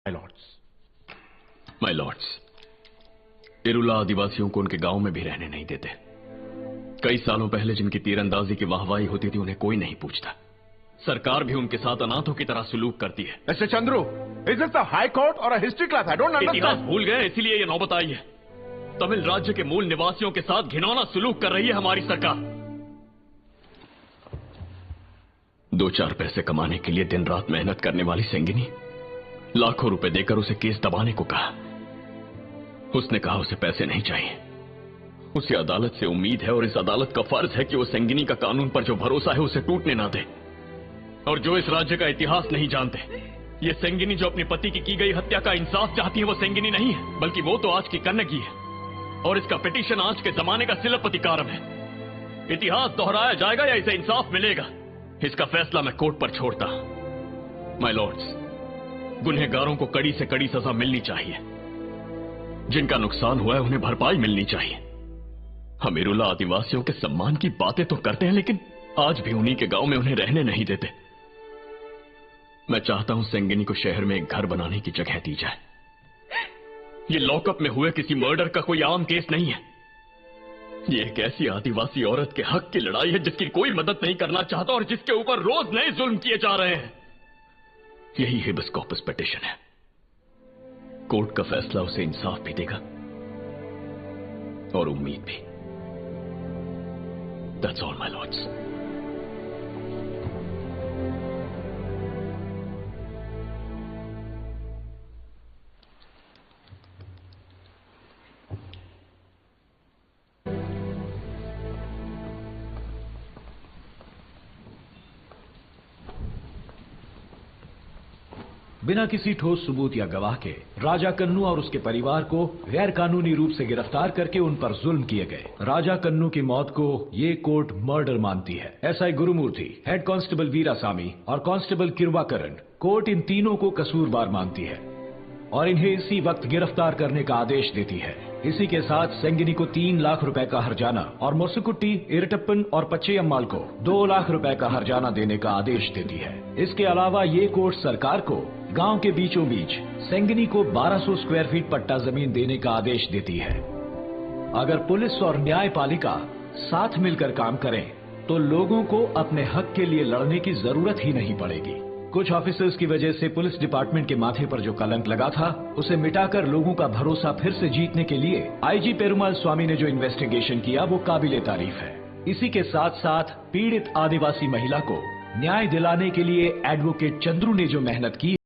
My Lord's, Irula आदिवासियों को उनके गांव में भी रहने नहीं देते। कई सालों पहले जिनकी तीरंदाजी की वाहवाही होती थी उन्हें कोई नहीं पूछता। सरकार भी उनके साथ अनाथों की तरह सुलूक करती है। Mister Chandru, is this the high court or a history class? I don't इतिहास अंडरस्टैंड। भूल गए इसीलिए ये नौबत आई है। तमिल राज्य के मूल निवासियों के साथ घिनौना सुलूक कर रही है हमारी सरकार। 2-4 पैसे कमाने के लिए दिन रात मेहनत करने वाली सेंगिनी, लाखों रुपए देकर उसे केस दबाने को कहा। उसने कहा उसे पैसे नहीं चाहिए, उसे अदालत से उम्मीद है और इस अदालत का फर्ज है कि वो सेंगिनी का कानून पर जो भरोसा है उसे टूटने ना दे। और जो इस राज्य का इतिहास नहीं जानते, ये सेंगिनी जो अपने पति की गई हत्या का इंसाफ चाहती है वो सेंगिनी नहीं है, बल्कि वो तो आज की कन्नगी है। और इसका पिटीशन आज के जमाने का सिलपतिकारम है। इतिहास दोहराया जाएगा या इसे इंसाफ मिलेगा, इसका फैसला मैं कोर्ट पर छोड़ता। माय लॉर्ड्स, गुनहगारों को कड़ी से कड़ी सजा मिलनी चाहिए। जिनका नुकसान हुआ है उन्हें भरपाई मिलनी चाहिए। हम इरुला आदिवासियों के सम्मान की बातें तो करते हैं, लेकिन आज भी उन्हीं के गांव में उन्हें रहने नहीं देते। मैं चाहता हूं सेंगिनी को शहर में एक घर बनाने की जगह दी जाए। ये लॉकअप में हुए किसी मर्डर का कोई आम केस नहीं है। ये एक ऐसी आदिवासी औरत के हक की लड़ाई है जिसकी कोई मदद नहीं करना चाहता और जिसके ऊपर रोज नए जुल्म किए जा रहे हैं। यही हेबिस कॉर्पस पिटीशन है। कोर्ट का फैसला उसे इंसाफ भी देगा और उम्मीद भी। That's all, my lords. बिना किसी ठोस सबूत या गवाह के राजा कन्नू और उसके परिवार को गैर कानूनी रूप से गिरफ्तार करके उन पर जुल्म किए गए। राजा कन्नू की मौत को ये कोर्ट मर्डर मानती है। SI Gurumurthy, head constable Veerasamy और कांस्टेबल किरवाकरन, कोर्ट इन तीनों को कसूरवार मानती है और इन्हें इसी वक्त गिरफ्तार करने का आदेश देती है। इसी के साथ सेंगिनी को 3 लाख रुपए का हर्जाना और मुर्सुकुट्टी, इरटप्पन और पच्चैयम्माल को 2 लाख रुपए का हर्जाना देने का आदेश देती है। इसके अलावा ये कोर्ट सरकार को गांव के बीचों बीच सेंगिनी को 1200 स्क्वायर फीट पट्टा जमीन देने का आदेश देती है। अगर पुलिस और न्यायपालिका साथ मिलकर काम करें तो लोगों को अपने हक के लिए लड़ने की जरूरत ही नहीं पड़ेगी। कुछ ऑफिसर्स की वजह से पुलिस डिपार्टमेंट के माथे पर जो कलंक लगा था उसे मिटाकर लोगों का भरोसा फिर से जीतने के लिए आईजी पेरुमाल स्वामी ने जो इन्वेस्टिगेशन किया वो काबिले तारीफ है। इसी के साथ साथ पीड़ित आदिवासी महिला को न्याय दिलाने के लिए एडवोकेट चंद्रू ने जो मेहनत की